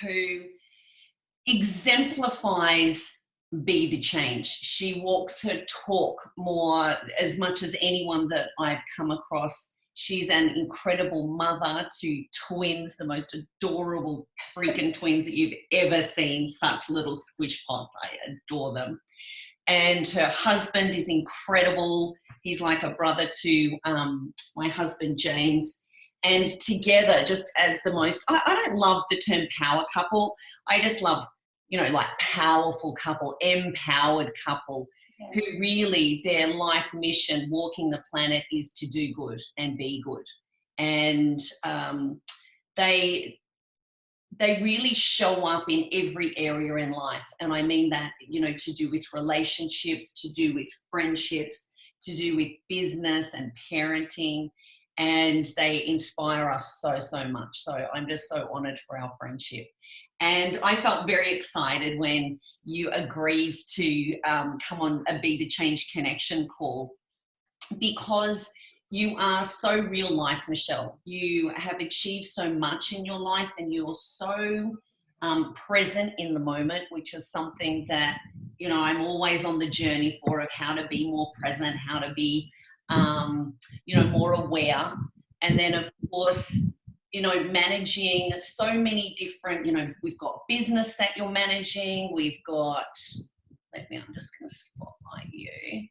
who exemplifies be the change. She walks her talk more as much as anyone that I've come across. She's an incredible mother to twins, the most adorable freaking twins that you've ever seen, such little squish pots. I adore them. And her husband is incredible. He's like a brother to my husband, James. And together, just as the most, I don't love the term power couple. I just love, like powerful couple, empowered couple, who really their life mission, walking the planet, is to do good and be good. And they really show up in every area in life. And I mean that, to do with relationships, to do with friendships, to do with business and parenting. And they inspire us so, so much. So I'm just so honored for our friendship. And I felt very excited when you agreed to come on a Be the Change Connection call, because you are so real life, Michelle. You have achieved so much in your life, and you're so present in the moment, which is something that, I'm always on the journey for, of how to be more present, how to be, more aware. And then, of course, managing so many different, we've got business that you're managing. We've got, I'm just going to spotlight you.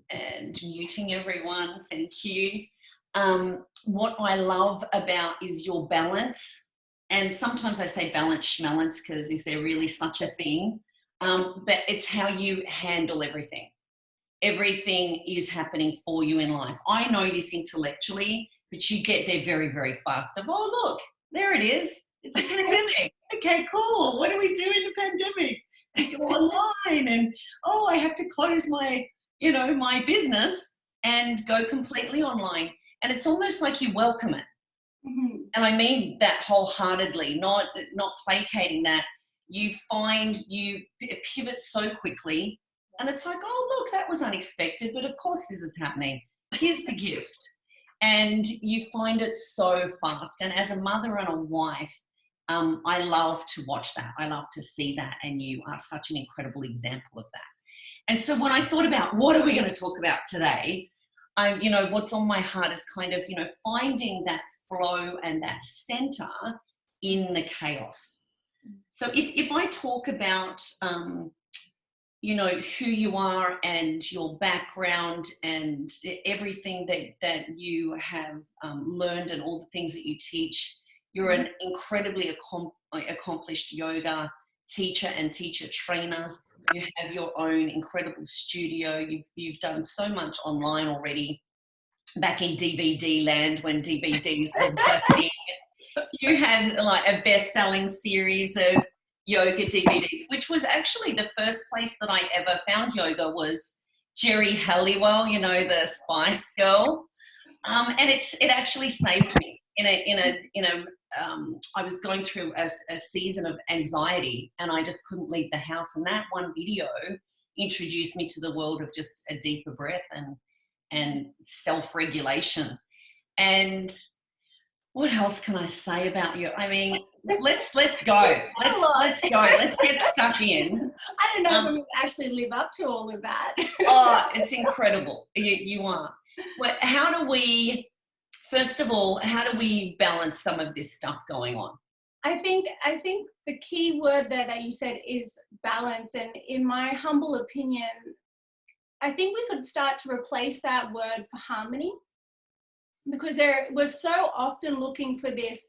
And muting everyone, thank you. What I love about is your balance. And sometimes I say balance schmalance, because is there really such a thing? But it's how you handle everything. Everything is happening for you in life. I know this intellectually, but you get there very, very fast. Look, there it is. It's a pandemic. Okay, cool. What do we do in the pandemic? We go online, and I have to close my my business and go completely online. And it's almost like you welcome it. Mm-hmm. And I mean that wholeheartedly, not placating that. You find you pivot so quickly, and it's like, look, that was unexpected, but of course this is happening. Here's the gift. And you find it so fast. And as a mother and a wife, I love to watch that. I love to see that. And you are such an incredible example of that. And so when I thought about what are we going to talk about today, what's on my heart is kind of, finding that flow and that center in the chaos. So if I talk about, who you are and your background and everything that you have learned and all the things that you teach, you're an incredibly accomplished yoga teacher and teacher trainer. You have your own incredible studio. You've done so much online already. Back in DVD land, when DVDs were the thing, you had like a best-selling series of yoga DVDs, which was actually the first place that I ever found yoga was Jerry Halliwell, the Spice Girl, and it actually saved me I was going through a season of anxiety, and I just couldn't leave the house. And that one video introduced me to the world of just a deeper breath and self-regulation. And what else can I say about you? I mean, let's go. Let's go. Let's get stuck in. I don't know if we actually live up to all of that. It's incredible. You are. Well, first of all, how do we balance some of this stuff going on? I think the key word there that you said is balance. And in my humble opinion, I think we could start to replace that word for harmony, because we're so often looking for this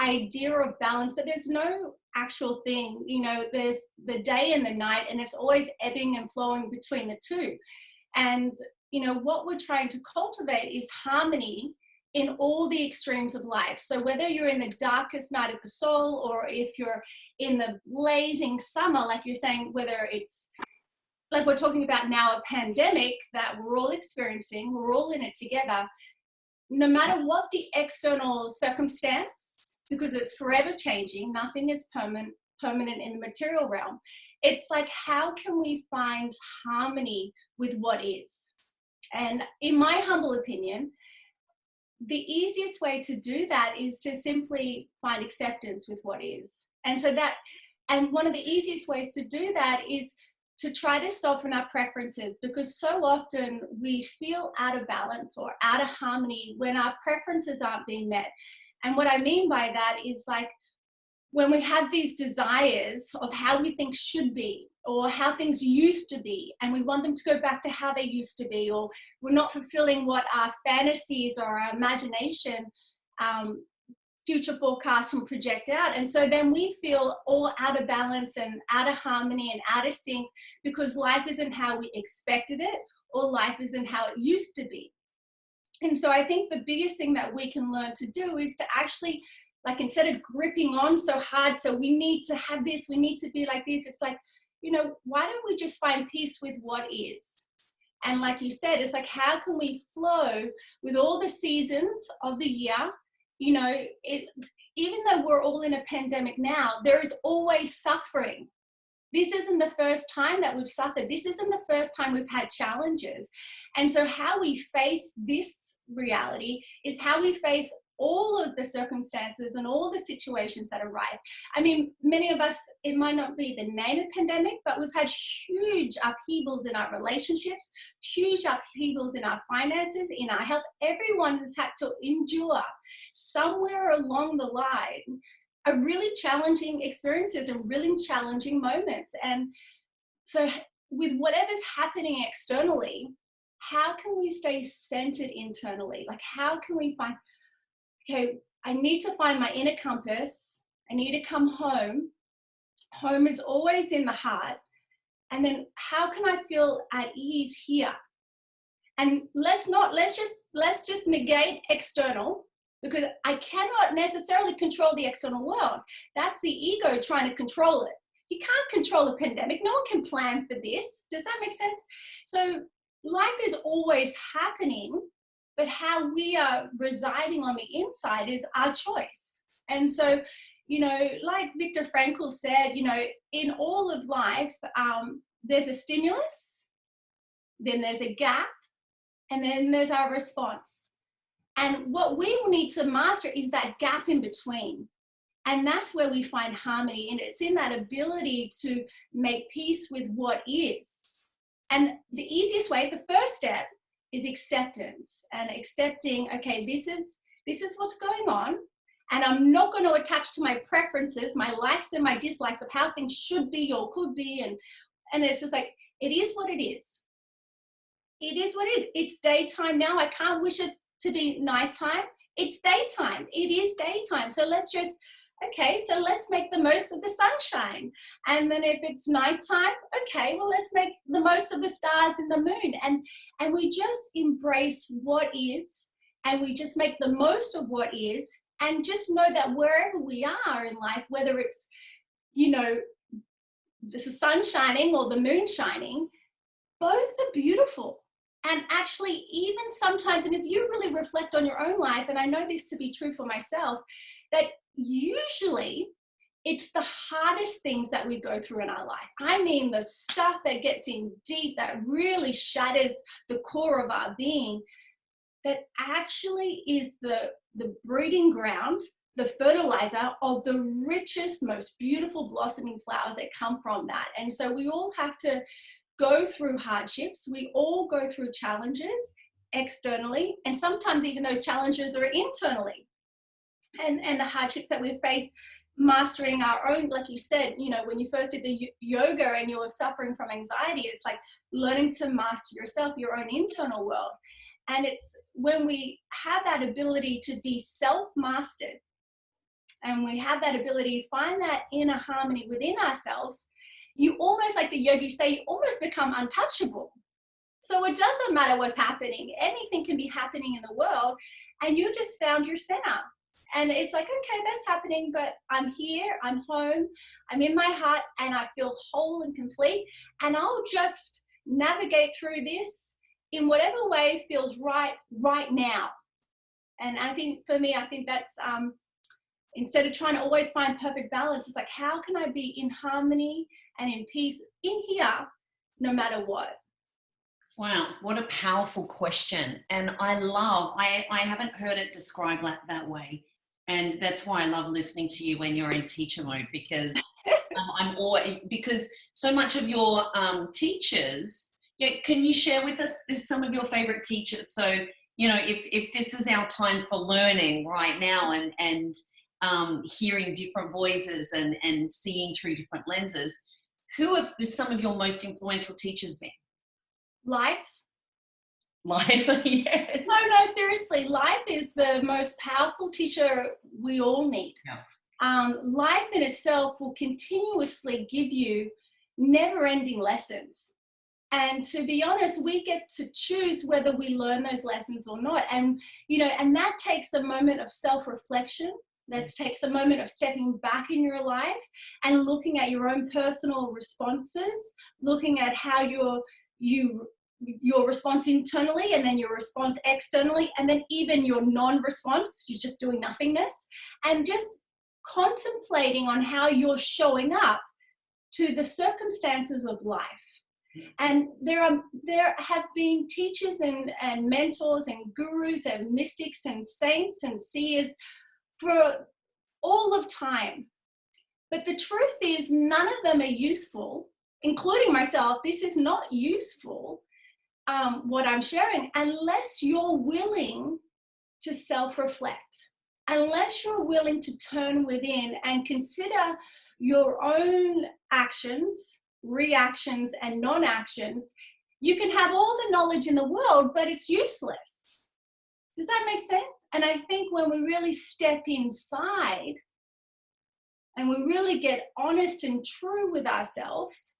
idea of balance, but there's no actual thing. There's the day and the night, and it's always ebbing and flowing between the two. And, what we're trying to cultivate is harmony in all the extremes of life. So whether you're in the darkest night of the soul, or if you're in the blazing summer, like you're saying, whether it's like we're talking about now, a pandemic that we're all experiencing, we're all in it together, no matter what the external circumstance, because it's forever changing, nothing is permanent in the material realm. It's like, how can we find harmony with what is? And in my humble opinion, the easiest way to do that is to simply find acceptance with what is. And one of the easiest ways to do that is to try to soften our preferences, because so often we feel out of balance or out of harmony when our preferences aren't being met. And what I mean by that is, like, when we have these desires of how we think should be or how things used to be, and we want them to go back to how they used to be, or we're not fulfilling what our fantasies or our imagination future forecasts and project out. And so then we feel all out of balance and out of harmony and out of sync, because life isn't how we expected it, or life isn't how it used to be. And so I think the biggest thing that we can learn to do is to actually, like, instead of gripping on so hard, so we need to have this, we need to be like this, it's like, you know, why don't we just find peace with what is? And like you said, it's like, how can we flow with all the seasons of the year? You know, even though we're all in a pandemic now, there is always suffering. This isn't the first time that we've suffered. This isn't the first time we've had challenges. And so how we face this reality is how we face all of the circumstances and all the situations that arise. I mean, many of us, it might not be the name of pandemic, but we've had huge upheavals in our relationships, huge upheavals in our finances, in our health. Everyone has had to endure somewhere along the line a really challenging experiences and really challenging moments. And so with whatever's happening externally, how can we stay centered internally? Like, how can we find, okay, I need to find my inner compass. I need to come home. Home is always in the heart. And then how can I feel at ease here? And let's just negate external, because I cannot necessarily control the external world. That's the ego trying to control it. You can't control a pandemic. No one can plan for this. Does that make sense? So life is always happening, but how we are residing on the inside is our choice. And so, you know, like Viktor Frankl said, you know, in all of life, there's a stimulus, then there's a gap, and then there's our response. And what we will need to master is that gap in between. And that's where we find harmony. And it's in that ability to make peace with what is. And the easiest way, the first step, is acceptance, and accepting, okay, this is what's going on. And I'm not going to attach to my preferences, my likes and my dislikes of how things should be or could be. And it's just like, it is what it is. It is what it is. It's daytime now. I can't wish it to be nighttime. It's daytime. It is daytime. So let's make the most of the sunshine. And then if it's nighttime, okay, well, let's make the most of the stars and the moon. And we just embrace what is, and we just make the most of what is, and just know that wherever we are in life, whether it's, you know, the sun shining or the moon shining, both are beautiful. And actually, even sometimes, and if you really reflect on your own life, and I know this to be true for myself, that usually it's the hardest things that we go through in our life. I mean, the stuff that gets in deep, that really shatters the core of our being, that actually is the breeding ground, the fertilizer of the richest, most beautiful blossoming flowers that come from that. And so we all have to go through hardships. We all go through challenges externally, and sometimes even those challenges are internally. And the hardships that we face, mastering our own, like you said, you know, when you first did the yoga and you were suffering from anxiety, it's like learning to master yourself, your own internal world. And it's when we have that ability to be self-mastered, and we have that ability to find that inner harmony within ourselves, you almost, like the yogis say, you almost become untouchable. So it doesn't matter what's happening. Anything can be happening in the world, and you just found your center. And it's like, okay, that's happening, but I'm here, I'm home, I'm in my heart, and I feel whole and complete. And I'll just navigate through this in whatever way feels right now. And I think for me, I think that's, instead of trying to always find perfect balance, it's like, how can I be in harmony and in peace in here, no matter what? Wow, what a powerful question. And I haven't heard it described like that way. And that's why I love listening to you when you're in teacher mode, because I'm always, because so much of your teachers, yeah, can you share with us some of your favorite teachers? So, you know, if this is our time for learning right now and hearing different voices and seeing through different lenses, who have some of your most influential teachers been? Life. Life, yes. No, seriously, life is the most powerful teacher we all need. Yeah. Life in itself will continuously give you never-ending lessons. And to be honest, we get to choose whether we learn those lessons or not. And, you know, and that takes a moment of self-reflection. That takes a moment of stepping back in your life and looking at your own personal responses, looking at how your response internally and then your response externally, and then even your non-response, you're just doing nothingness, and just contemplating on how you're showing up to the circumstances of life. And there have been teachers and mentors and gurus and mystics and saints and seers for all of time. But the truth is, none of them are useful, including myself. This is not useful, what I'm sharing, unless you're willing to self-reflect, unless you're willing to turn within and consider your own actions, reactions, and non-actions. You can have all the knowledge in the world, but it's useless. Does that make sense? And I think when we really step inside and we really get honest and true with ourselves,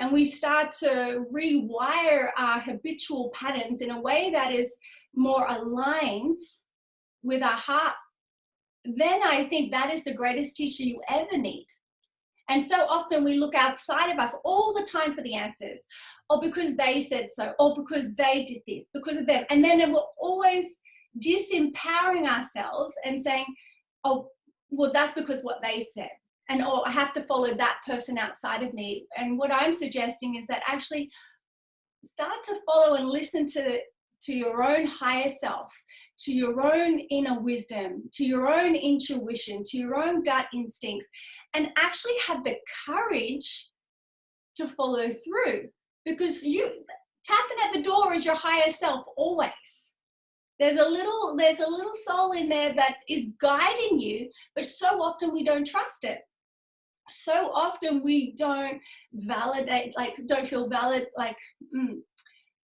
and we start to rewire our habitual patterns in a way that is more aligned with our heart, then I think that is the greatest teacher you ever need. And so often we look outside of us all the time for the answers, or because they said so, or because they did this, because of them. And then we're always disempowering ourselves and saying, oh, well, that's because what they said. And, oh, I have to follow that person outside of me. And what I'm suggesting is that actually start to follow and listen to your own higher self, to your own inner wisdom, to your own intuition, to your own gut instincts, and actually have the courage to follow through. Because you tapping at the door is your higher self always. There's a little soul in there that is guiding you, but so often we don't trust it. So often we don't validate, like don't feel valid, like,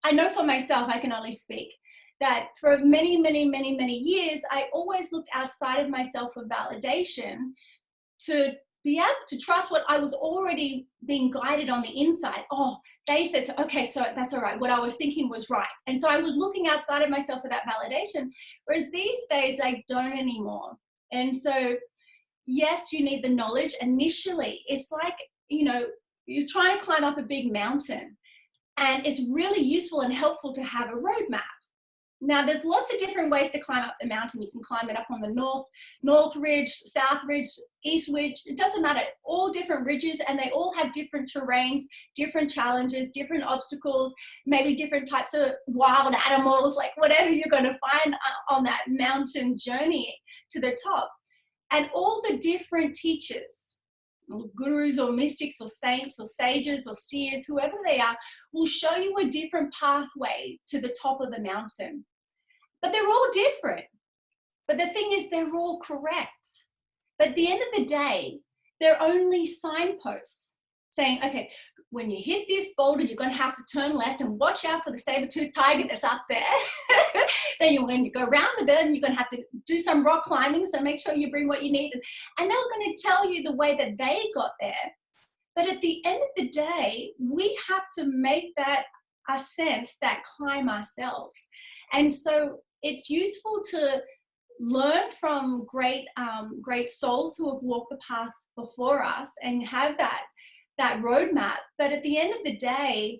I know for myself, I can only speak, that for many, many, many, many years, I always looked outside of myself for validation to be able to trust what I was already being guided on the inside. Oh, they said so, okay, so that's all right. What I was thinking was right. And so I was looking outside of myself for that validation, whereas these days I don't anymore. And so, yes, you need the knowledge initially. It's like, you know, you're trying to climb up a big mountain, and it's really useful and helpful to have a roadmap. Now, there's lots of different ways to climb up the mountain. You can climb it up on the north ridge, south ridge, east ridge. It doesn't matter. All different ridges, and they all have different terrains, different challenges, different obstacles, maybe different types of wild animals, like whatever you're going to find on that mountain journey to the top. And all the different teachers, gurus or mystics or saints or sages or seers, whoever they are, will show you a different pathway to the top of the mountain. But they're all different. But the thing is, they're all correct. But at the end of the day, they're only signposts saying, okay, when you hit this boulder, you're going to have to turn left and watch out for the saber-toothed tiger that's up there. Then when you go around the bend, you're going to have to do some rock climbing, so make sure you bring what you need. And they're going to tell you the way that they got there. But at the end of the day, we have to make that ascent, that climb ourselves. And so it's useful to learn from great souls who have walked the path before us and have that roadmap. But at the end of the day,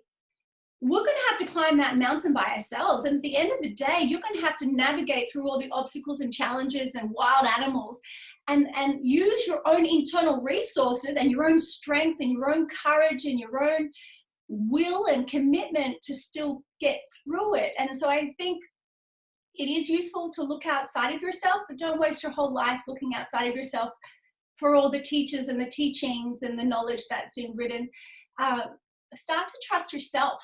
we're going to have to climb that mountain by ourselves. And at the end of the day, you're going to have to navigate through all the obstacles and challenges and wild animals and use your own internal resources and your own strength and your own courage and your own will and commitment to still get through it. And so I think it is useful to look outside of yourself, but don't waste your whole life looking outside of yourself for all the teachers and the teachings and the knowledge that's been written. Start to trust yourself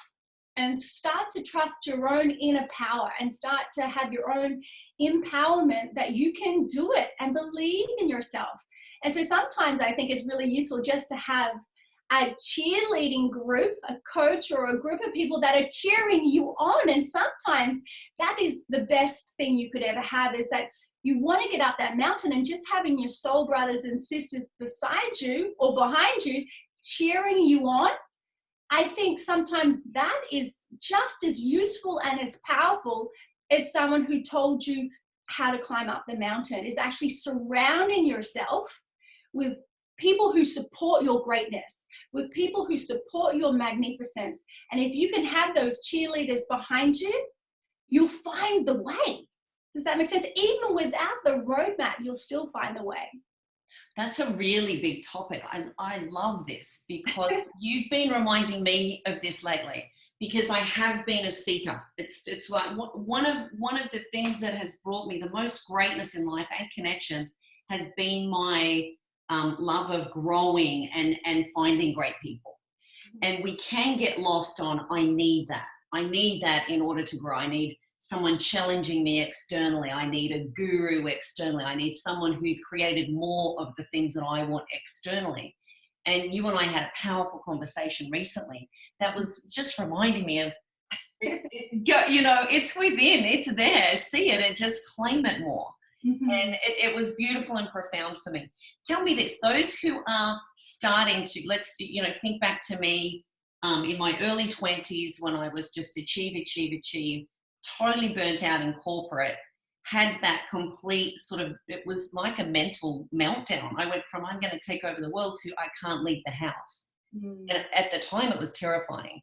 and start to trust your own inner power and start to have your own empowerment that you can do it and believe in yourself. And so sometimes I think it's really useful just to have a cheerleading group, a coach or a group of people that are cheering you on. And sometimes that is the best thing you could ever have, is that you want to get up that mountain and just having your soul brothers and sisters beside you or behind you cheering you on. I think sometimes that is just as useful and as powerful as someone who told you how to climb up the mountain, is actually surrounding yourself with people who support your greatness, with people who support your magnificence. And if you can have those cheerleaders behind you, you'll find the way. Does that make sense? Even without the roadmap, you'll still find the way. That's a really big topic. I love this because you've been reminding me of this lately, because I have been a seeker. It's like one of the things that has brought me the most greatness in life and connections has been my love of growing and finding great people. And we can get lost on, I need that. I need that in order to grow. I need someone challenging me externally. I need a guru externally. I need someone who's created more of the things that I want externally. And you and I had a powerful conversation recently that was just reminding me of, you know, it's within, it's there, see it and just claim it more. Mm-hmm. And it was beautiful and profound for me. Tell me this, those who are starting to, let's, you know, think back to me in my early 20s when I was just achieve, totally burnt out in corporate, had that complete sort of, it was like a mental meltdown. I went from I'm going to take over the world to I can't leave the house. Mm. And at the time it was terrifying.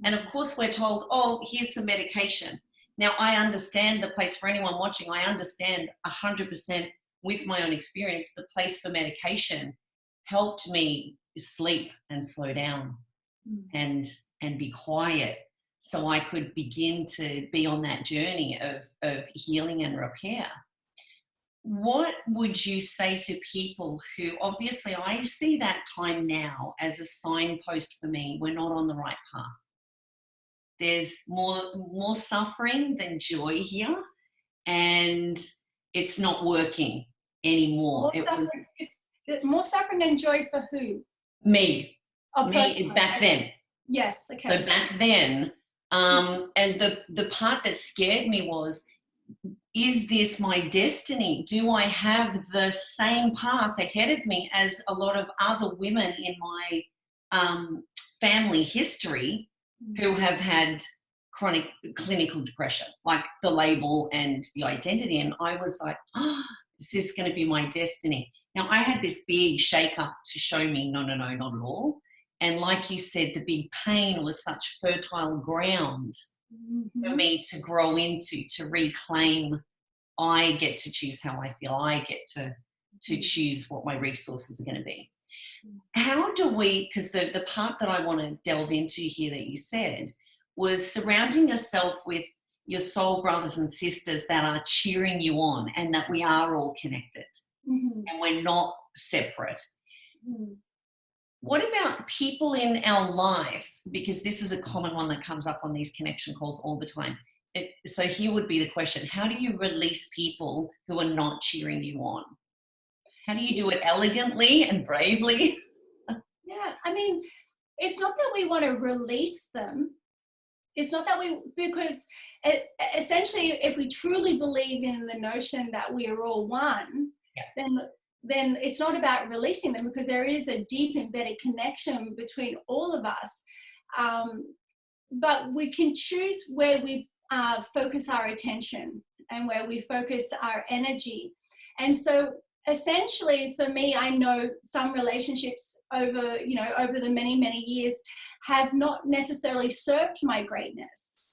And of course we're told, oh, here's some medication. Now I understand the place, for anyone watching, I understand 100% with my own experience, the place for medication helped me sleep and slow down and be quiet, so I could begin to be on that journey of healing and repair. What would you say to people who, obviously I see that time now as a signpost for me, we're not on the right path. There's more suffering than joy here, and it's not working anymore. More suffering than joy for who? Me. Oh, me back then. Yes, okay. So back then, and the part that scared me was, is this my destiny? Do I have the same path ahead of me as a lot of other women in my family history who have had chronic clinical depression, like the label and the identity? And I was like, oh, is this going to be my destiny? Now, I had this big shake up to show me, no, not at all. And like you said, the big pain was such fertile ground for me to grow into, to reclaim. I get to choose how I feel. I get to choose what my resources are going to be. How do we, because the part that I want to delve into here that you said was surrounding yourself with your soul brothers and sisters that are cheering you on, and that we are all connected and we're not separate. What about people in our life? Because this is a common one that comes up on these connection calls all the time. So here would be the question: how do you release people who are not cheering you on? How do you do it elegantly and bravely? Yeah, I mean, it's not that we want to release them. It's not that because essentially, if we truly believe in the notion that we are all one, then it's not about releasing them, because there is a deep embedded connection between all of us. But we can choose where we focus our attention and where we focus our energy. And so essentially for me, I know some relationships over the many, many years have not necessarily served my greatness.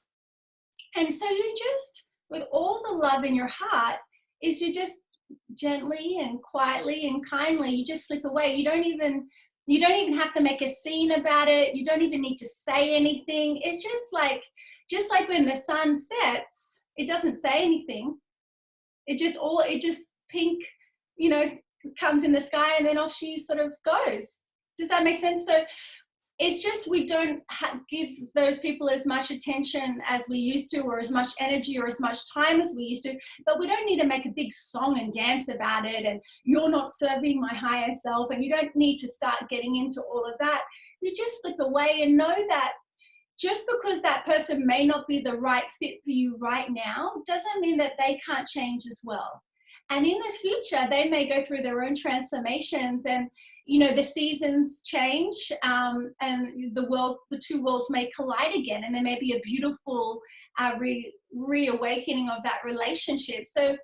And so you just, with all the love in your heart, is you just gently and quietly and kindly, you just slip away. You don't even You don't even have to make a scene about it. You don't even need to say anything. It's just like when the sun sets, it doesn't say anything. It just pink, you know, comes in the sky, and then off she sort of goes. Does that make sense? So it's just, we don't give those people as much attention as we used to, or as much energy or as much time as we used to, but we don't need to make a big song and dance about it, and you're not serving my higher self, and you don't need to start getting into all of that. You just slip away and know that just because that person may not be the right fit for you right now doesn't mean that they can't change as well. And in the future, they may go through their own transformations, and, you know, the seasons change, and the two worlds may collide again, and there may be a beautiful reawakening of that relationship. So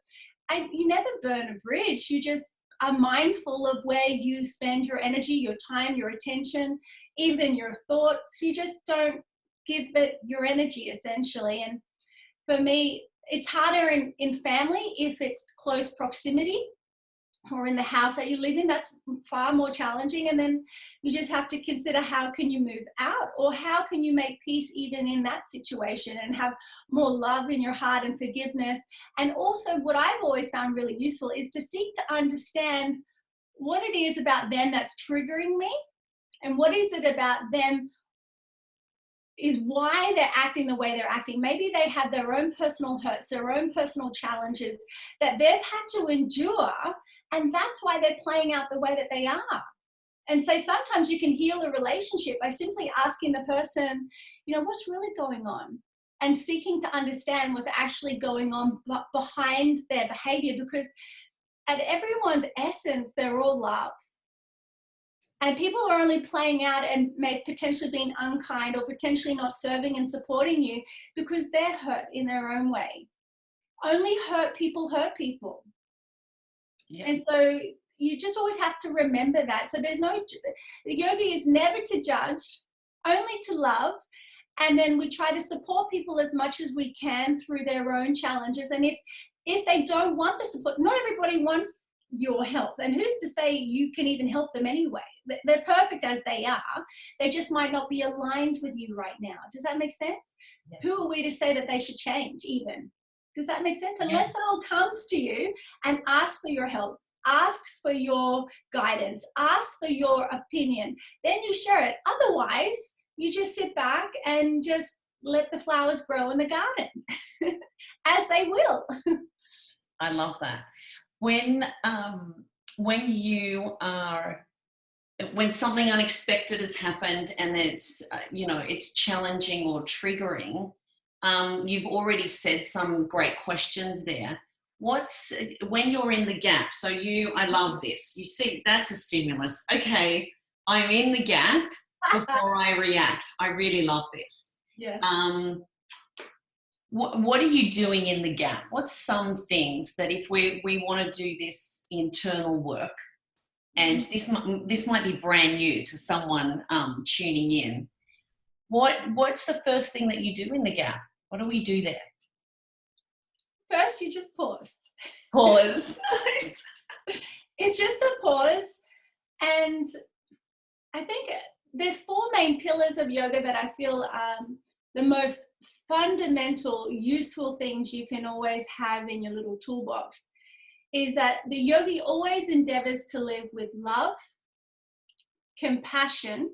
you never burn a bridge. You just are mindful of where you spend your energy, your time, your attention, even your thoughts. You just don't give it your energy, essentially. And for me, it's harder in family if it's close proximity, or in the house that you live in. That's far more challenging. And then you just have to consider, how can you move out, or how can you make peace even in that situation, and have more love in your heart and forgiveness. And also, what I've always found really useful is to seek to understand what it is about them that's triggering me, and what is it about them is why they're acting the way they're acting. Maybe they have their own personal hurts, their own personal challenges that they've had to endure, and that's why they're playing out the way that they are. And so sometimes you can heal a relationship by simply asking the person, you know, what's really going on? And seeking to understand what's actually going on behind their behavior, because at everyone's essence, they're all love. And people are only playing out and may potentially being unkind, or potentially not serving and supporting you because they're hurt in their own way. Only hurt people hurt people. Yeah. And so you just always have to remember that. So the yoga is never to judge, only to love. And then we try to support people as much as we can through their own challenges. And if they don't want the support, not everybody wants your help. And who's to say you can even help them anyway? They're perfect as they are. They just might not be aligned with you right now. Does that make sense? Yes. Who are we to say that they should change even? Does that make sense? Unless someone comes to you and asks for your help, asks for your guidance, asks for your opinion, then you share it. Otherwise, you just sit back and just let the flowers grow in the garden as they will. I love that. When something unexpected has happened and it's it's challenging or triggering, you've already said some great questions there. When you're in the gap, I love this. You see, that's a stimulus. Okay, I'm in the gap before I react. I really love this. Yes. What are you doing in the gap? What's some things that if we want to do this internal work, and this might be brand new to someone tuning in, what's the first thing that you do in the gap? What do we do there? First, you just pause. Pause. It's just a pause. And I think there's 4 main pillars of yoga that I feel the most fundamental, useful things you can always have in your little toolbox. Is that the yogi always endeavors to live with love, compassion,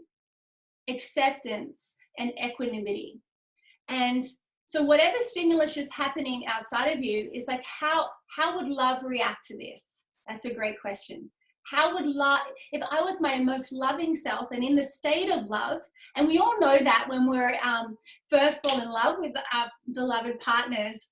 acceptance, and equanimity. And so whatever stimulus is happening outside of you is like, how would love react to this? That's a great question. How would love, if I was my most loving self and in the state of love, and we all know that when we're first fall in love with our beloved partners,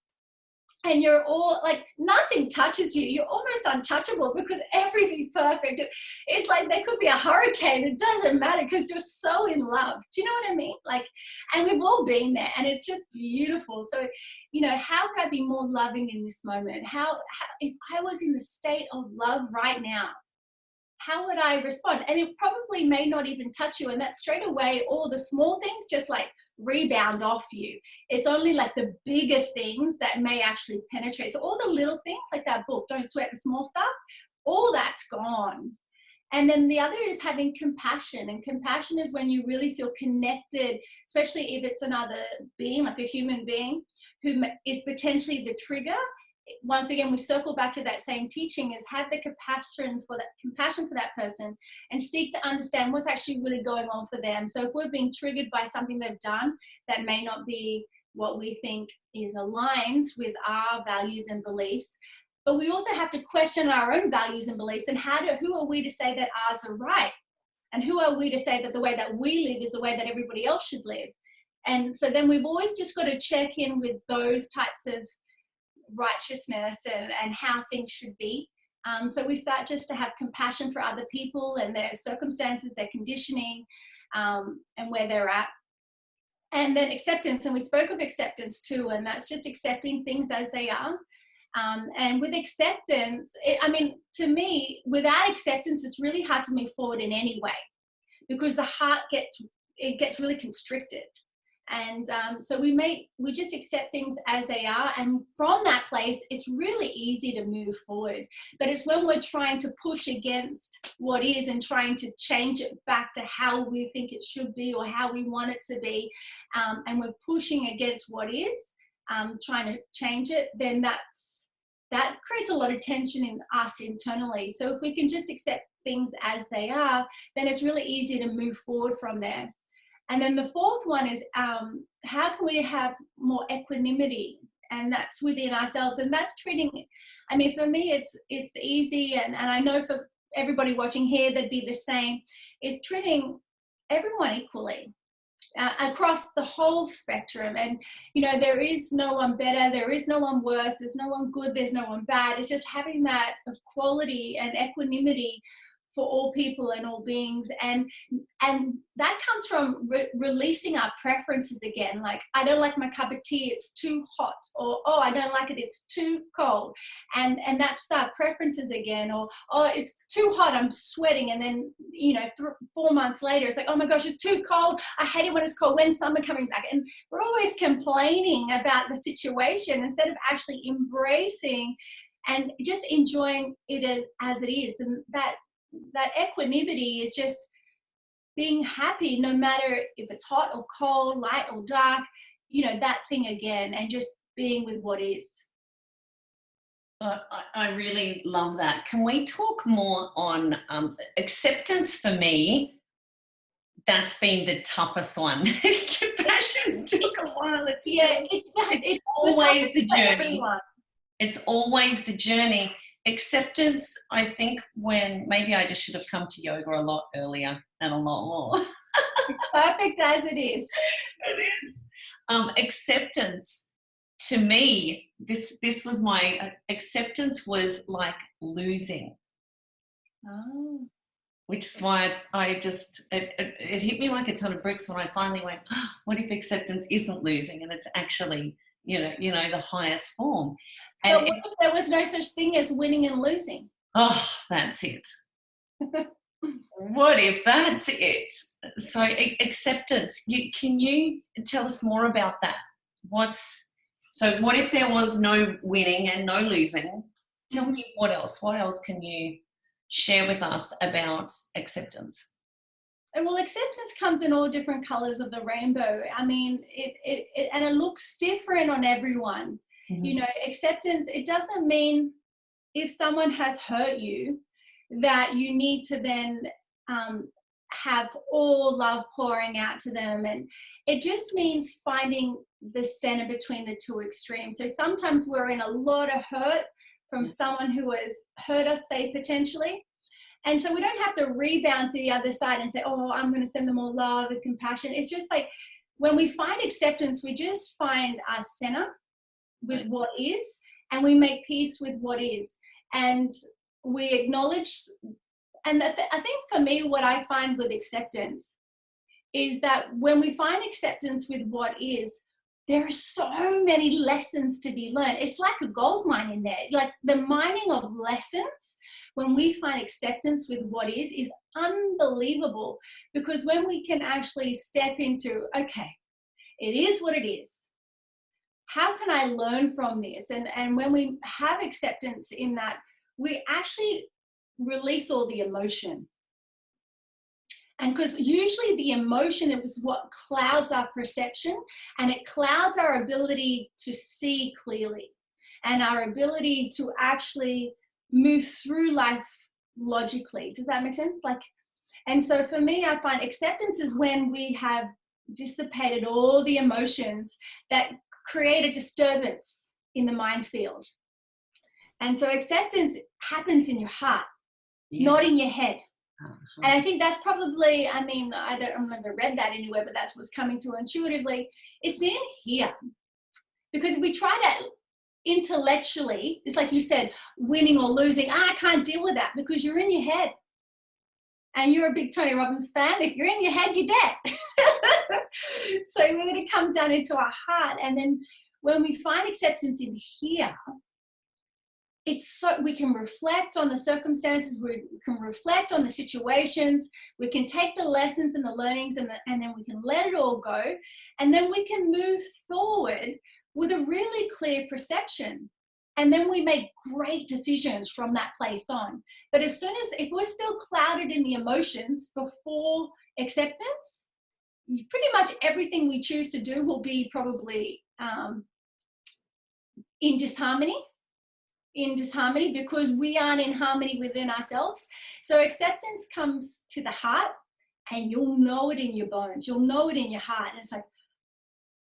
and you're all like, nothing touches you. You're almost untouchable because everything's perfect. It's like there could be a hurricane. It doesn't matter because you're so in love. Do you know what I mean? Like, and we've all been there, and it's just beautiful. So, how could I be more loving in this moment? How if I was in the state of love right now, how would I respond? And it probably may not even touch you. And that straight away, all the small things just like rebound off you. It's only like the bigger things that may actually penetrate. So all the little things like that book, Don't Sweat the Small Stuff, all that's gone. And then the other is having compassion. And compassion is when you really feel connected, especially if it's another being, like a human being, who is potentially the trigger. Once again, we circle back to that same teaching, is have the compassion for that person and seek to understand what's actually really going on for them. So if we're being triggered by something they've done that may not be what we think is aligned with our values and beliefs, but we also have to question our own values and beliefs, and who are we to say that ours are right? And who are we to say that the way that we live is the way that everybody else should live? And so then we've always just got to check in with those types of righteousness and how things should be. So we start just to have compassion for other people and their circumstances, their conditioning, and where they're at. And then acceptance, and we spoke of acceptance too, and that's just accepting things as they are. And with acceptance, to me, without acceptance, it's really hard to move forward in any way, because the heart gets really constricted. And so we just accept things as they are, and from that place it's really easy to move forward. But it's when we're trying to push against what is and trying to change it back to how we think it should be or how we want it to be, and we're pushing against what is, trying to change it, then that creates a lot of tension in us internally. So if we can just accept things as they are, then it's really easy to move forward from there. And then the fourth one is, how can we have more equanimity? And that's within ourselves. And that's treating, for me, it's easy. And I know for everybody watching here, they'd be the same, is treating everyone equally across the whole spectrum. And, there is no one better, there is no one worse, there's no one good, there's no one bad. It's just having that equality and equanimity for all people and all beings, and that comes from releasing our preferences again. Like, I don't like my cup of tea, it's too hot, or oh, I don't like it, it's too cold, and that's our preferences again. Or oh, it's too hot, I'm sweating, and then 4 months later it's like, oh my gosh, it's too cold, I hate it when it's cold, when's summer coming back? And we're always complaining about the situation instead of actually embracing and just enjoying it as it is. And that equanimity is just being happy no matter if it's hot or cold, light or dark, that thing again, and just being with what is. I really love that. Can we talk more on acceptance? For me, that's been the toughest one. Compassion took a while. It's always the journey. It's always the journey. Acceptance, I think, when maybe I just should have come to yoga a lot earlier and a lot more. Perfect as it is. It is. Acceptance, to me, this was my acceptance was like losing. Oh. Which is why it hit me like a ton of bricks when I finally went, oh, what if acceptance isn't losing and it's actually, the highest form? But what if there was no such thing as winning and losing? Oh, that's it. What if that's it? So acceptance, can you tell us more about that? What if there was no winning and no losing? Tell me what else. What else can you share with us about acceptance? Well, acceptance comes in all different colors of the rainbow. It looks different on everyone. Mm-hmm. Acceptance, it doesn't mean if someone has hurt you that you need to then have all love pouring out to them. And it just means finding the center between the two extremes. So sometimes we're in a lot of hurt from someone who has hurt us, say, potentially. And so we don't have to rebound to the other side and say, oh, I'm going to send them all love and compassion. It's just like when we find acceptance, we just find our center with what is, and we make peace with what is. And we acknowledge, and I think for me, what I find with acceptance is that when we find acceptance with what is, there are so many lessons to be learned. It's like a gold mine in there. Like the mining of lessons, when we find acceptance with what is unbelievable. Because when we can actually step into, okay, it is what it is. How can I learn from this? And when we have acceptance in that, we actually release all the emotion. And because usually the emotion, it was what clouds our perception, and it clouds our ability to see clearly and our ability to actually move through life logically. Does that make sense? Like, and so for me, I find acceptance is when we have dissipated all the emotions that create a disturbance in the mind field. And so acceptance happens in your heart, not in your head. And I think that's probably, I mean, I've never read that anywhere, but that's what's coming through intuitively. It's in here. Because we try to intellectually, it's like you said, winning or losing. I can't deal with that because you're in your head. And you're a big Tony Robbins fan. If you're in your head, you're dead. So we're going to come down into our heart. And then when we find acceptance in here, it's so we can reflect on the circumstances, we can reflect on the situations, we can take the lessons and the learnings, and then we can let it all go. And then we can move forward with a really clear perception. And then we make great decisions from that place on. But as soon as, if we're still clouded in the emotions before acceptance, pretty much everything we choose to do will be probably in disharmony because we aren't in harmony within ourselves. So acceptance comes to the heart, and you'll know it in your bones. You'll know it in your heart. And it's like,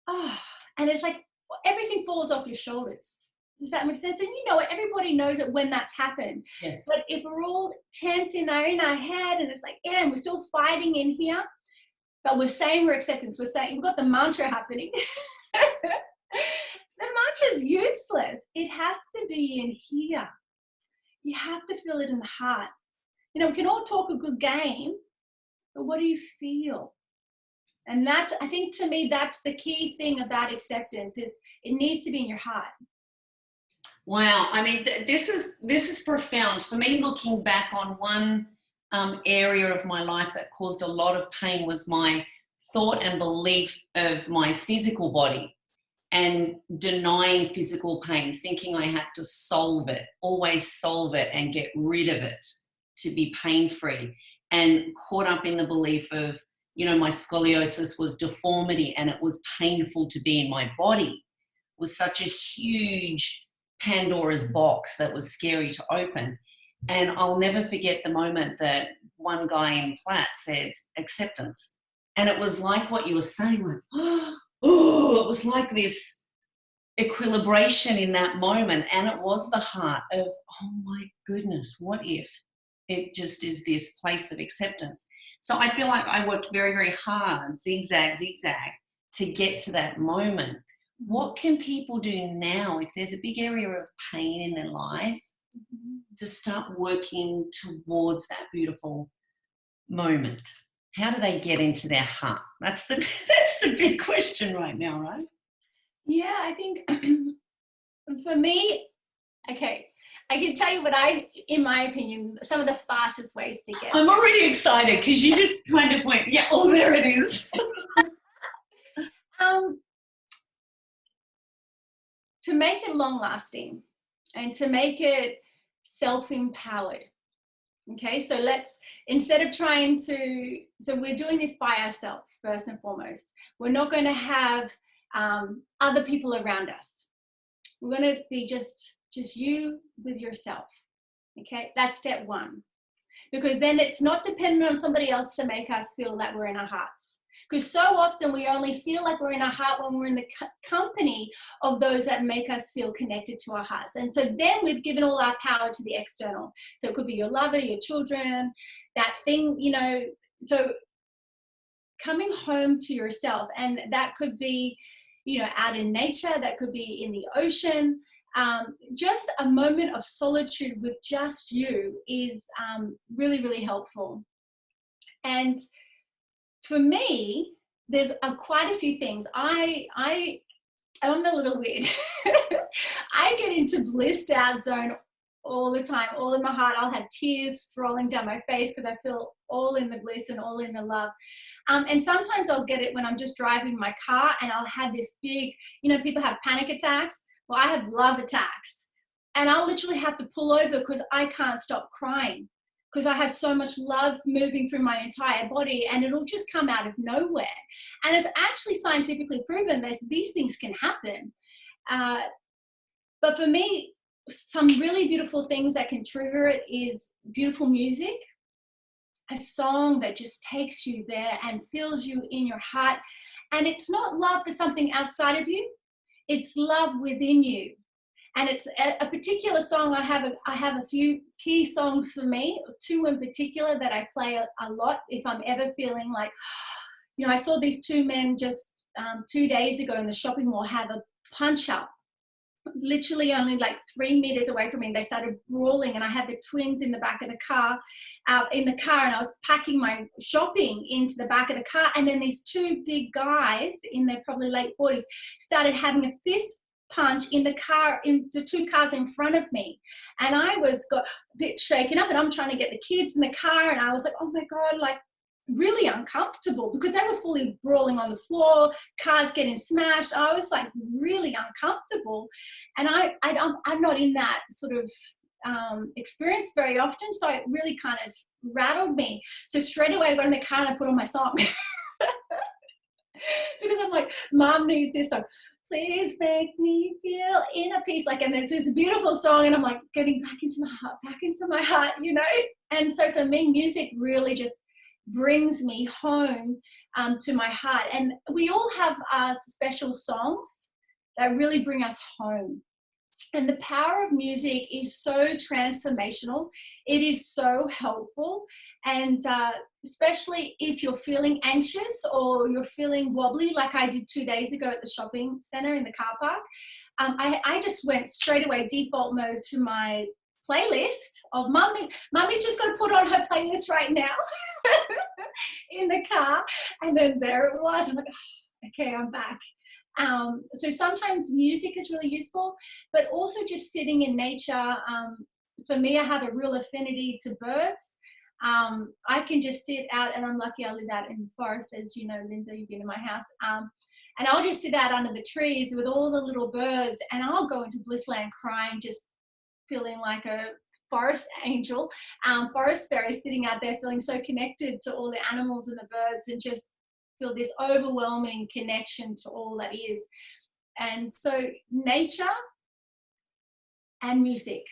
oh, and it's like everything falls off your shoulders. Does that make sense? And you know it, everybody knows it when that's happened. Yes. But if we're all tense in our head, and it's like, yeah, and we're still fighting in here, but we're saying we're acceptance, we're saying, we've got the mantra happening. The mantra is useless. It has to be in here. You have to feel it in the heart. You know, we can all talk a good game, but what do you feel? And that's, I think to me, that's the key thing about acceptance. It needs to be in your heart. Wow. I mean, this is profound. For me, looking back on one area of my life that caused a lot of pain was my thought and belief of my physical body and denying physical pain, thinking I had to solve it, always solve it and get rid of it to be pain-free, and caught up in the belief of, you know, my scoliosis was deformity and it was painful to be in my body. It was such a huge Pandora's box that was scary to open. And I'll never forget the moment that one guy in Platt said, acceptance. And it was like what you were saying, like, oh, it was like this equilibration in that moment. And it was the heart of, oh my goodness, what if it just is this place of acceptance? So I feel like I worked very, very hard, zigzag, to get to that moment. What can people do now if there's a big area of pain in their life to start working towards that beautiful moment? How do they get into their heart? That's the big question right now, right? Yeah, I think for me, okay, I can tell you in my opinion, some of the fastest ways to get I'm already excited because you just kind of went, yeah, oh, there it is. To make it long lasting and to make it self-empowered. Okay, so instead of trying to, so we're doing this by ourselves first and foremost. We're not going to have other people around us. We're going to be just you with yourself. Okay, that's step one. Because then it's not dependent on somebody else to make us feel that we're in our hearts. Because so often we only feel like we're in our heart when we're in the company of those that make us feel connected to our hearts. And so then we've given all our power to the external. So it could be your lover, your children, that thing, you know. So coming home to yourself, and that could be, you know, out in nature, that could be in the ocean. Just a moment of solitude with just you is really, really helpful. And for me, there's quite a few things. I'm a little weird. I get into blissed out zone all the time, all in my heart. I'll have tears rolling down my face because I feel all in the bliss and all in the love. And sometimes I'll get it when I'm just driving my car and I'll have this big, you know, people have panic attacks. Well, I have love attacks. And I'll literally have to pull over because I can't stop crying. because I have so much love moving through my entire body, and it'll just come out of nowhere. And it's actually scientifically proven that these things can happen. But for me, some really beautiful things that can trigger it is beautiful music, a song that just takes you there and fills you in your heart. And it's not love for something outside of you, it's love within you. And it's a particular song. I have a few key songs for me, two in particular that I play a lot if I'm ever feeling like, you know, I saw these two men just 2 days ago in the shopping mall have a punch up, literally only like 3 meters away from me. They started brawling, and I had the twins in the back of the car, and I was packing my shopping into the back of the car, and then these two big guys in their probably late 40s started having a fist punch in the car, in the two cars in front of me. And I got a bit shaken up, and I'm trying to get the kids in the car, and I was like, oh my God, like really uncomfortable, because they were fully brawling on the floor, cars getting smashed. I was like really uncomfortable, and I'm not in that sort of experience very often, so it really kind of rattled me. So straight away I got in the car and I put on my song because I'm like, Mom needs this song. Please make me feel inner peace. Like, and it's this beautiful song, and I'm like getting back into my heart, you know. And so for me, music really just brings me home to my heart. And we all have special songs that really bring us home. And the power of music is so transformational. It is so helpful. And especially if you're feeling anxious or you're feeling wobbly, like I did 2 days ago at the shopping center in the car park, I just went straight away default mode to my playlist of Mummy's just got to put on her playlist right now in the car. And then there it was. I'm like, oh, okay, I'm back. So sometimes music is really useful, but also just sitting in nature. For me, I have a real affinity to birds. I can just sit out, and I'm lucky I live out in the forest, as you know, Lindsay, you've been in my house. And I'll just sit out under the trees with all the little birds, and I'll go into blissland crying, just feeling like a forest angel, forest fairy, sitting out there feeling so connected to all the animals and the birds, and just feel this overwhelming connection to all that is. And so nature and music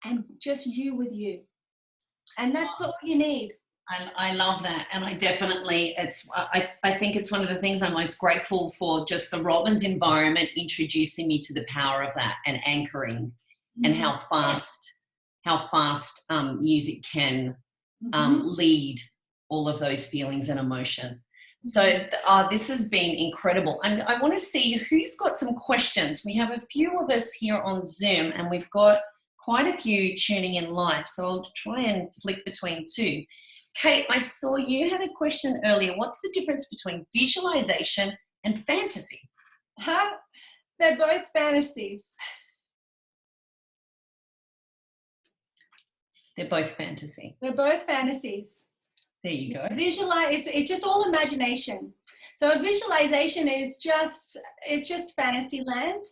and just you with you. And that's all you need. I love that. And I definitely, I think it's one of the things I'm most grateful for, just the Robins environment introducing me to the power of that and anchoring, and how fast music can lead all of those feelings and emotion. So this has been incredible. And I want to see who's got some questions. We have a few of us here on Zoom, and we've got quite a few tuning in live. So I'll try and flick between two. Kate, I saw you had a question earlier. What's the difference between visualization and fantasy? They're both fantasies. They're both fantasy. They're both fantasies. There you go. Visualize, it's just all imagination. So a visualization is just fantasy land.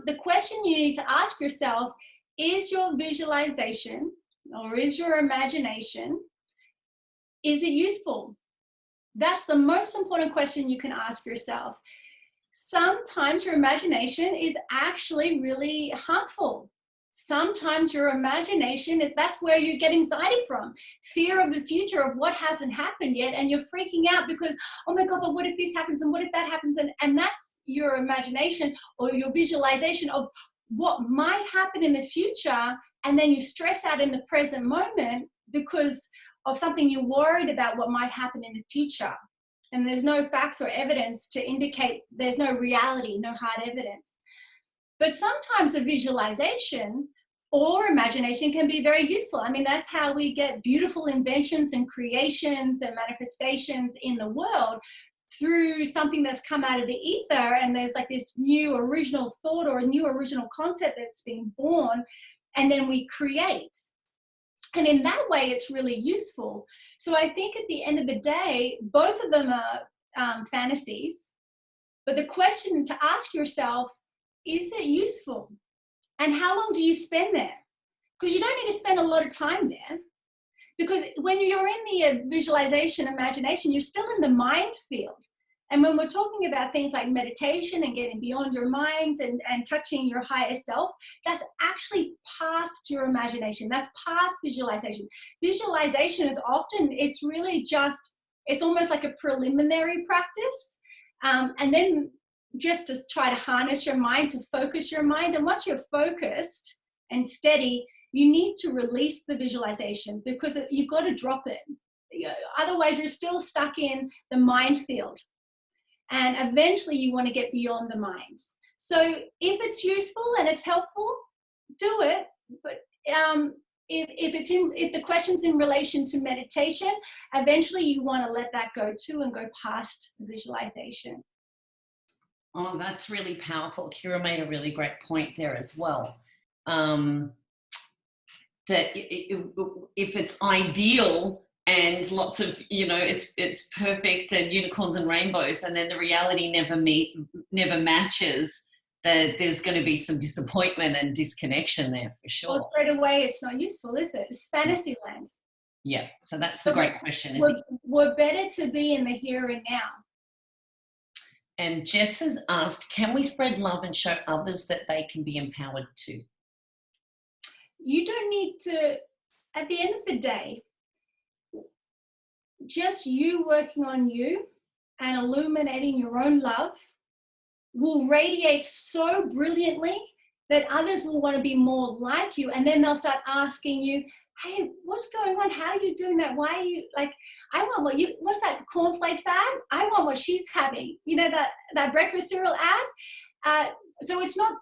The question you need to ask yourself, is your visualization or is your imagination, is it useful? That's the most important question you can ask yourself. Sometimes your imagination is actually really harmful. Sometimes your imagination, that's where you get anxiety from, fear of the future, of what hasn't happened yet, and you're freaking out because, oh my God, but what if this happens and what if that happens? And that's your imagination or your visualization of what might happen in the future, and then you stress out in the present moment because of something you're worried about what might happen in the future. And there's no facts or evidence to indicate, there's no reality, no hard evidence. But sometimes a visualization or imagination can be very useful. I mean, that's how we get beautiful inventions and creations and manifestations in the world, through something that's come out of the ether, and there's like this new original thought or a new original concept that's being born, and then we create. And in that way, it's really useful. So I think at the end of the day, both of them are fantasies. But the question to ask yourself, is it useful? And how long do you spend there? Because you don't need to spend a lot of time there. Because when you're in the visualization, imagination, you're still in the mind field. And when we're talking about things like meditation and getting beyond your mind and touching your higher self, that's actually past your imagination. That's past visualization. Visualization is often, it's really just, it's almost like a preliminary practice. And then just to try to harness your mind, to focus your mind. And once you're focused and steady, you need to release the visualization because you've got to drop it. Otherwise, you're still stuck in the mind field. And eventually you want to get beyond the mind. So if it's useful and it's helpful, do it. But if the question's in relation to meditation, eventually you want to let that go too and go past the visualization. Oh, that's really powerful. Kira made a really great point there as well. That if it's ideal and lots of, it's perfect and unicorns and rainbows, and then the reality never matches, that there's going to be some disappointment and disconnection there for sure. Well, straight away, it's not useful, is it? It's fantasy land. Yeah, so that's the great question. We're better to be in the here and now. And Jess has asked, can we spread love and show others that they can be empowered too? You don't need to, at the end of the day, just you working on you and illuminating your own love will radiate so brilliantly that others will want to be more like you. And then they'll start asking you, hey, what's going on? How are you doing that? Why are you like, I want what's that cornflakes ad? I want what she's having. You know, that breakfast cereal ad? So it's not,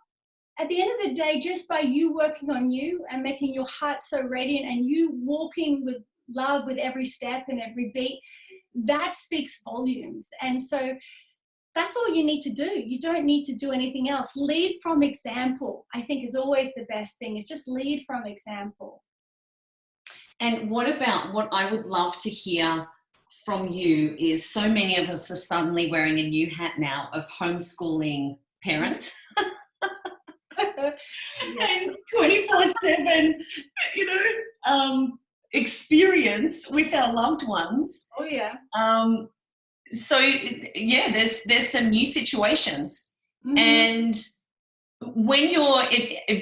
at the end of the day, just by you working on you and making your heart so radiant and you walking with love with every step and every beat, that speaks volumes. And so that's all you need to do. You don't need to do anything else. Lead from example, I think, is always the best thing. It's just lead from example. And what about, what I would love to hear from you is, so many of us are suddenly wearing a new hat now of homeschooling parents. And 24/7, experience with our loved ones. Oh yeah. So yeah, there's some new situations. Mm-hmm. And when you're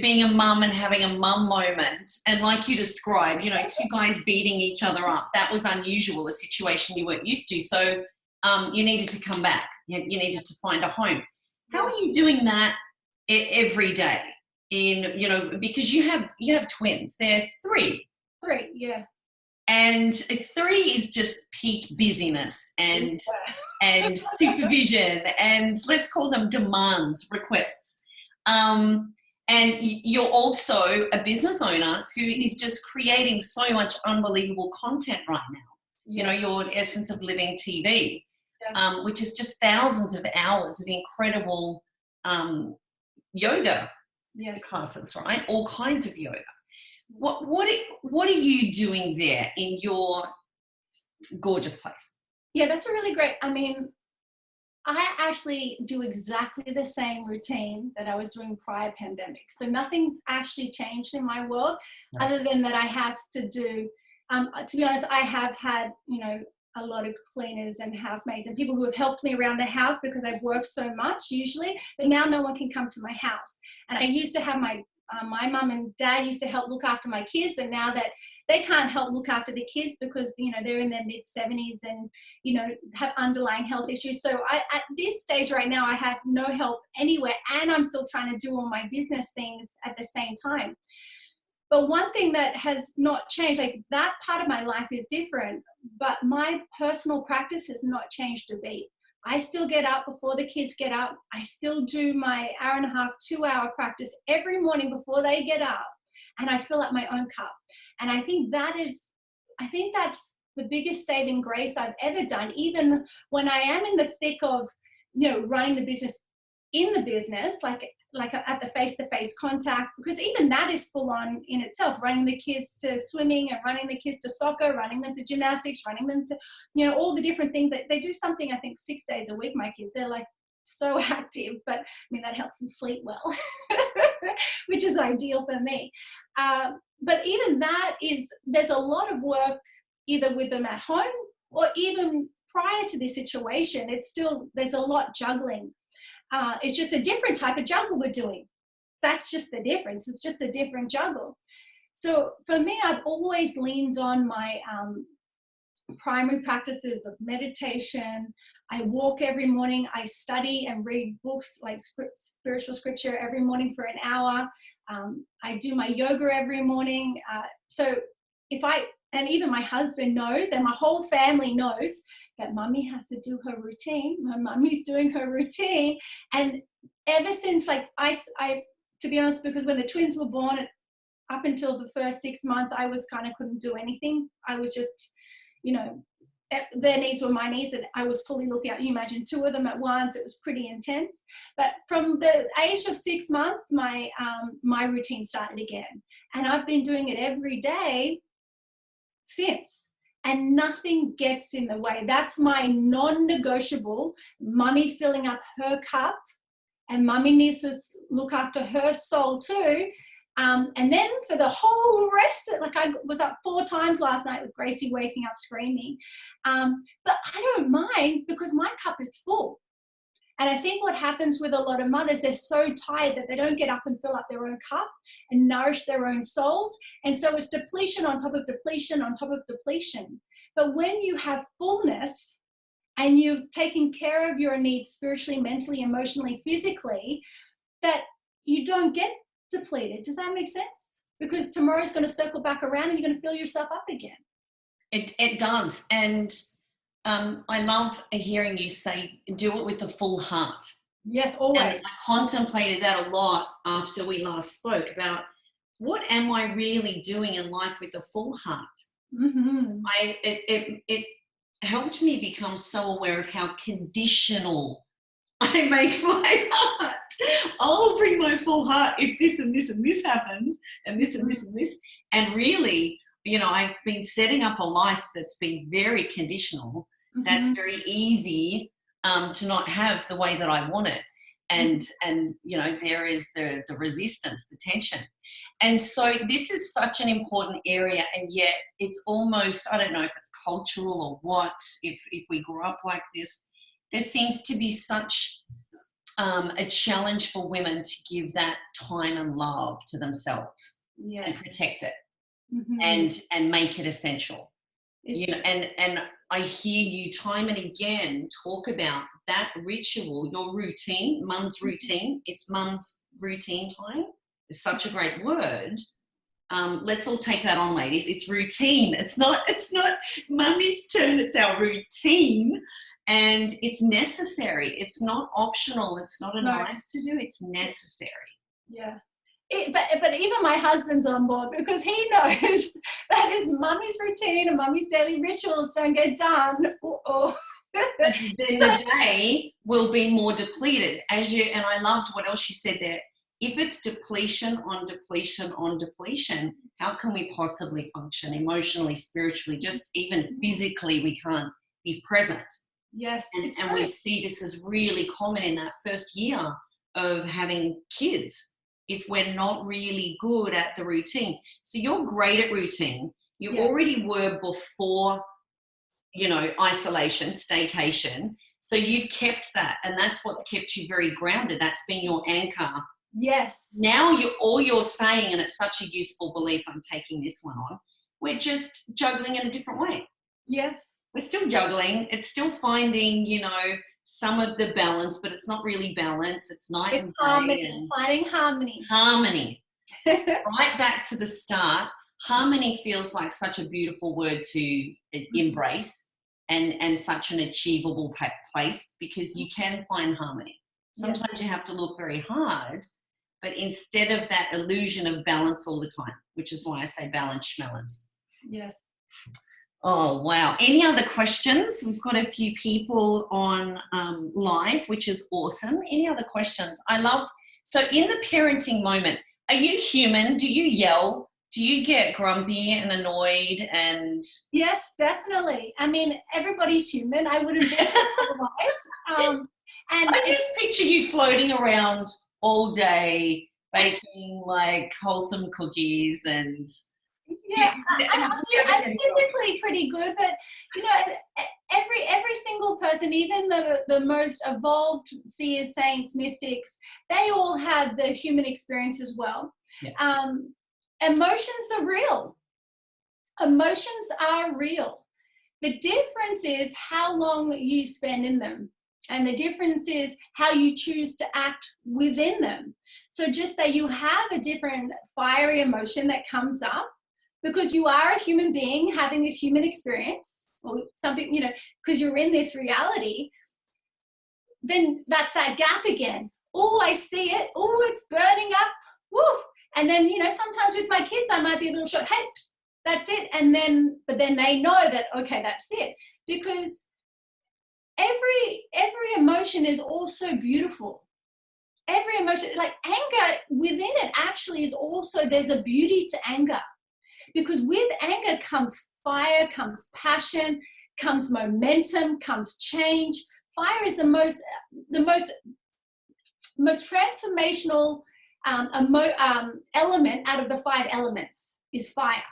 being a mum and having a mum moment, and like you described, two guys beating each other up, that was unusual, a situation you weren't used to. So you needed to come back. You needed to find a home. How are you doing that every day? Because you have twins. They're three. Three, yeah. And 3 is just peak busyness and supervision, and let's call them demands, requests. And you're also a business owner who is just creating so much unbelievable content right now. Yes. Your Essence of Living TV, yes. Which is just thousands of hours of incredible yoga yes. classes, right? All kinds of yoga. What are you doing there in your gorgeous place? Yeah, that's a really great. I mean, I actually do exactly the same routine that I was doing prior pandemic. So nothing's actually changed in my world, no. Other than that I have to do, to be honest, I have had, a lot of cleaners and housemaids and people who have helped me around the house because I've worked so much usually, but now no one can come to my house. And I used to have my mum and dad used to help look after my kids, but now that they can't help look after the kids because, they're in their mid-70s and, have underlying health issues. So at this stage right now, I have no help anywhere, and I'm still trying to do all my business things at the same time. But one thing that has not changed, like that part of my life is different, but my personal practice has not changed a beat. I still get up before the kids get up. I still do my 1.5 hour, 2 hour practice every morning before they get up, and I fill up my own cup. And I think that's the biggest saving grace I've ever done, even when I am in the thick of, running the business in the business, like at the face-to-face contact, because even that is full on in itself, running the kids to swimming and running the kids to soccer, running them to gymnastics, running them to, all the different things that they do something, I think 6 days a week, my kids, they're like so active, but I mean, that helps them sleep well, which is ideal for me. but even that there's a lot of work either with them at home or even prior to this situation. It's still, there's a lot juggling. It's just a different type of juggle we're doing. That's just the difference. It's just a different juggle. So for me, I've always leaned on my primary practices of meditation. I walk every morning. I study and read books like spiritual scripture every morning for an hour. I do my yoga every morning. So and even my husband knows, and my whole family knows, that mummy has to do her routine. My mummy's doing her routine. And ever since, like, I to be honest, because when the twins were born, up until the first 6 months, I was kind of couldn't do anything. I was just, their needs were my needs, and I was fully looking at, you imagine 2 of them at once, it was pretty intense. But from the age of 6 months, my routine started again. And I've been doing it every day since. And nothing gets in the way. That's my non-negotiable. Mummy filling up her cup, and mummy needs to look after her soul too. And then for the whole rest, like I was up 4 times last night with Gracie waking up screaming. But I don't mind because my cup is full. And I think what happens with a lot of mothers, they're so tired that they don't get up and fill up their own cup and nourish their own souls. And so it's depletion on top of depletion on top of depletion. But when you have fullness and you've taken care of your needs spiritually, mentally, emotionally, physically, that you don't get depleted. Does that make sense? Because tomorrow's going to circle back around and you're going to fill yourself up again. It does. And I love hearing you say, do it with a full heart. Yes, always. And I contemplated that a lot after we last spoke about what am I really doing in life with a full heart? Mm-hmm. It helped me become so aware of how conditional I make my heart. I'll bring my full heart if this and this and this happens, and this and this and this. And really, I've been setting up a life that's been very conditional. Mm-hmm. That's very easy to not have the way that I want it. And there is the resistance, the tension. And so this is such an important area, and yet it's almost, I don't know if it's cultural or what, if we grew up like this, there seems to be such a challenge for women to give that time and love to themselves. Yes. And protect it. Mm-hmm. and make it essential. And I hear you time and again talk about that ritual, your routine, mum's routine. It's mum's routine time. It's such a great word. Let's all take that on, ladies. It's routine. It's not mummy's turn. It's our routine. And it's necessary. It's not optional. It's not nice to do. It's necessary. Yeah. But even my husband's on board because he knows that his mummy's routine and mummy's daily rituals don't get done. Then the day will be more depleted. And I loved what else you said there. If it's depletion on depletion on depletion, how can we possibly function emotionally, spiritually, just even physically? We can't be present. Yes. And we see this is really common in that first year of having kids, if we're not really good at the routine. So you're great at routine. You already were before, isolation, staycation. So you've kept that, and that's what's kept you very grounded. That's been your anchor. Yes. Now all you're saying, and it's such a useful belief, I'm taking this one on, we're just juggling in a different way. Yes. We're still juggling. It's still finding, some of the balance, but it's not really balance. It's night and day. Finding harmony. Harmony. Right back to the start. Harmony feels like such a beautiful word to embrace and such an achievable place, because you can find harmony. Sometimes you have to look very hard, but instead of that illusion of balance all the time, which is why I say balance schmelance. Yes. Oh, wow. Any other questions? We've got a few people on live, which is awesome. Any other questions? So in the parenting moment, are you human? Do you yell? Do you get grumpy and annoyed? And yes, definitely. I mean, everybody's human. I wouldn't be otherwise. And I just picture you floating around all day, baking like wholesome cookies and Yeah, I'm typically pretty good, but you know, every single person, even the most evolved seers, saints, mystics, they all have the human experience as well. Yeah. Emotions are real. Emotions are real. The difference is how long you spend in them. And the difference is how you choose to act within them. So just say you have a different fiery emotion that comes up because you are a human being having a human experience or something, you know, because you're in this reality, then that's that gap again. Oh, I see it. Oh, it's burning up. Woo. And then, you know, sometimes with my kids, I might be a little short. Hey, that's it. And then, but then they know that, okay, that's it. Because every emotion is also beautiful. Every emotion, like anger within it actually is also, there's a beauty to anger. Because with anger comes fire, comes passion, comes momentum, comes change. Fire is the most transformational element out of the 5 elements is fire.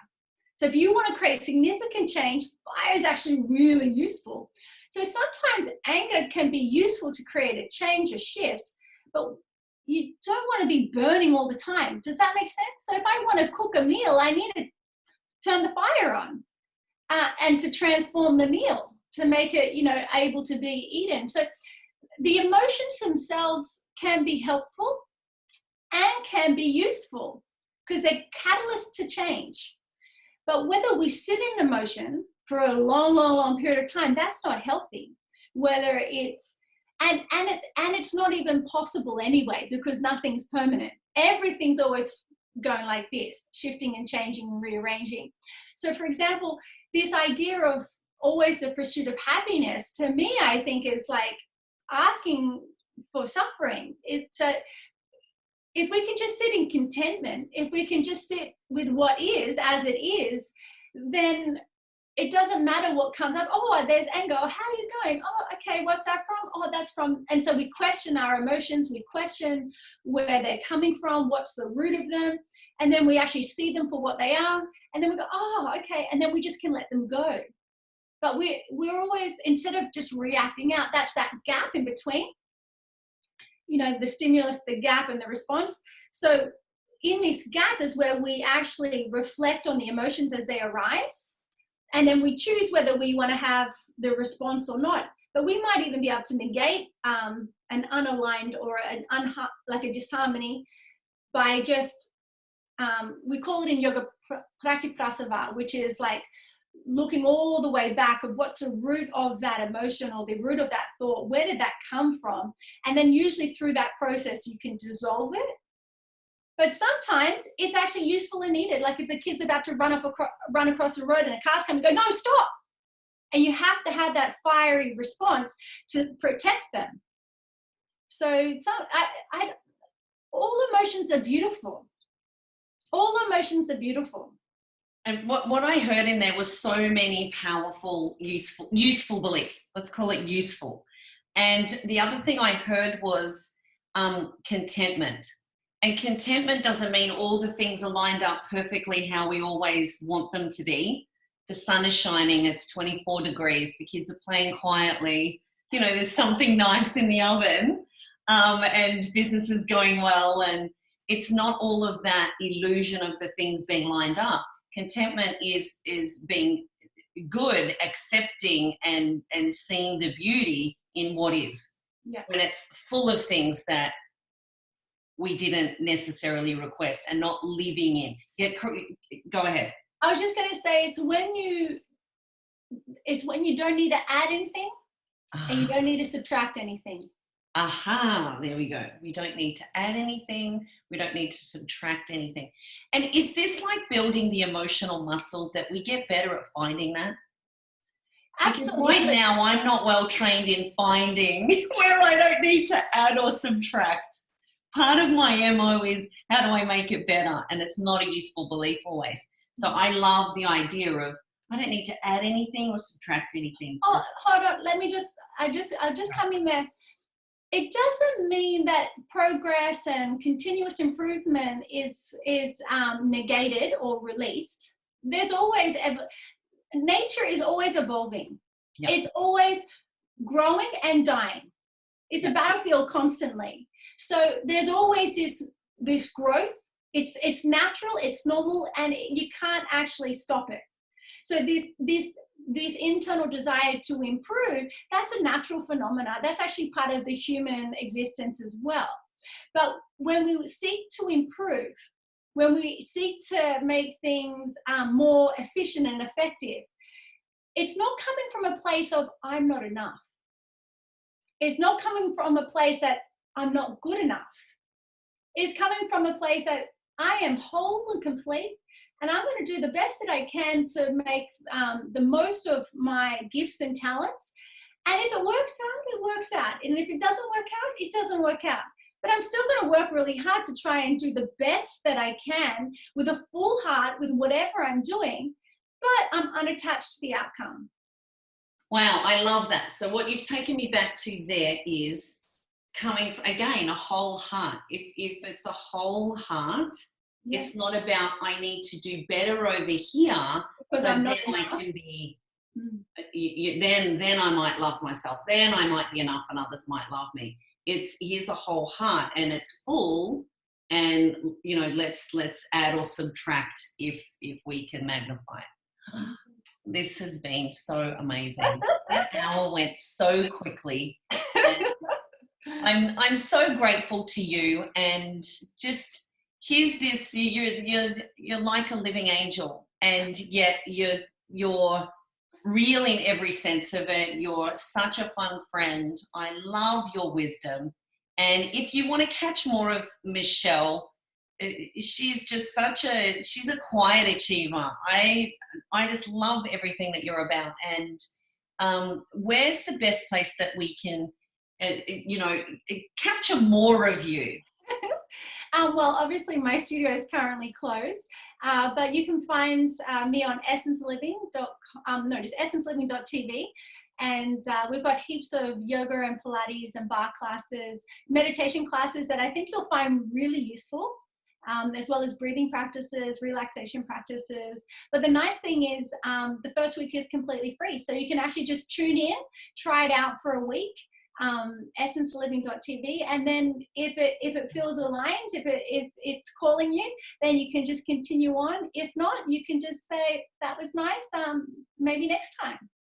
So if you want to create significant change, fire is actually really useful. So sometimes anger can be useful to create a change, a shift, but you don't want to be burning all the time. Does that make sense? So if I want to cook a meal, I need to turn the fire on and to transform the meal, to make it, you know, able to be eaten. So the emotions themselves can be helpful and can be useful because they're catalysts to change. But whether we sit in emotion for a long period of time, that's not healthy. Whether it's, and it's not even possible anyway, because nothing's permanent. Everything's always going like this, shifting and changing and rearranging. So for example, this idea of always the pursuit of happiness, to me, I think is like asking for suffering. It's if we can just sit in contentment, if we can just sit with what is as it is, then it doesn't matter what comes up. Oh, there's anger. Oh, how are you going? Oh, okay, what's that from? Oh, that's from, and so we question our emotions, we question where they're coming from, what's the root of them, and then we actually see them for what they are, and then we go, oh, okay, and then we just can let them go. But we're always, instead of just reacting out, that's that gap in between, you know, the stimulus, the gap, and the response. So in this gap is where we actually reflect on the emotions as they arise, and then we choose whether we want to have the response or not. But we might even be able to negate an unaligned or like a disharmony by just, we call it in yoga pratiprasava, which is like looking all the way back of what's the root of that emotion or the root of that thought, where did that come from? And then usually through that process, you can dissolve it. But sometimes it's actually useful and needed. Like if the kid's about to run across the road and a car's coming, go, no, stop. And you have to have that fiery response to protect them. So all emotions are beautiful. All emotions are beautiful. And what I heard in there was so many powerful, useful beliefs. Let's call it useful. And the other thing I heard was contentment. And contentment doesn't mean all the things are lined up perfectly how we always want them to be. The sun is shining, it's 24 degrees, the kids are playing quietly, you know, there's something nice in the oven, and business is going well, and it's not all of that illusion of the things being lined up. Contentment is being good, accepting, and seeing the beauty in what is. Yeah. When it's full of things that we didn't necessarily request and not living in. Yeah, go ahead. I was just going to say it's when you don't need to add anything and you don't need to subtract anything. Aha, there we go. We don't need to add anything. We don't need to subtract anything. And is this like building the emotional muscle that we get better at finding that? Absolutely. Because right now I'm not well trained in finding where I don't need to add or subtract. Part of my MO is how do I make it better? And it's not a useful belief always. So I love the idea of I don't need to add anything or subtract anything. Oh, hold on. Let me I'll just come in there. It doesn't mean that progress and continuous improvement is negated or released. there's always, nature is always evolving. Yep. It's always growing and dying. It's a battlefield constantly. So there's always this growth. It's natural, it's normal, and you can't actually stop it. So this internal desire to improve, that's a natural phenomena. That's actually part of the human existence as well. But when we seek to improve, when we seek to make things more efficient and effective, it's not coming from a place of I'm not enough. It's not coming from a place that I'm not good enough. It's coming from a place that I am whole and complete, and I'm going to do the best that I can to make the most of my gifts and talents. And if it works out, it works out. And if it doesn't work out, it doesn't work out. But I'm still going to work really hard to try and do the best that I can with a full heart with whatever I'm doing, but I'm unattached to the outcome. Wow, I love that. So what you've taken me back to there is coming from, again, a whole heart. If it's a whole heart, it's not about I need to do better over here, so then I can be. Then I might love myself. Then I might be enough, and others might love me. Here's a whole heart, and it's full. And let's add or subtract if we can magnify it. This has been so amazing. That hour went so quickly. I'm so grateful to you, and just here's this. You're like a living angel, and yet you're real in every sense of it. You're such a fun friend. I love your wisdom, and if you want to catch more of Michelle, she's just she's a quiet achiever. I just love everything that you're about. And where's the best place that we can capture more of you? Well, obviously my studio is currently closed, but you can find me on essenceliving.tv, and we've got heaps of yoga and Pilates and bar classes, meditation classes that I think you'll find really useful, as well as breathing practices, relaxation practices. But the nice thing is the first week is completely free, so you can actually just tune in, try it out for a week. essenceliving.tv, and then if it feels aligned, if it's calling you, then you can just continue on. If not, you can just say that was nice, maybe next time.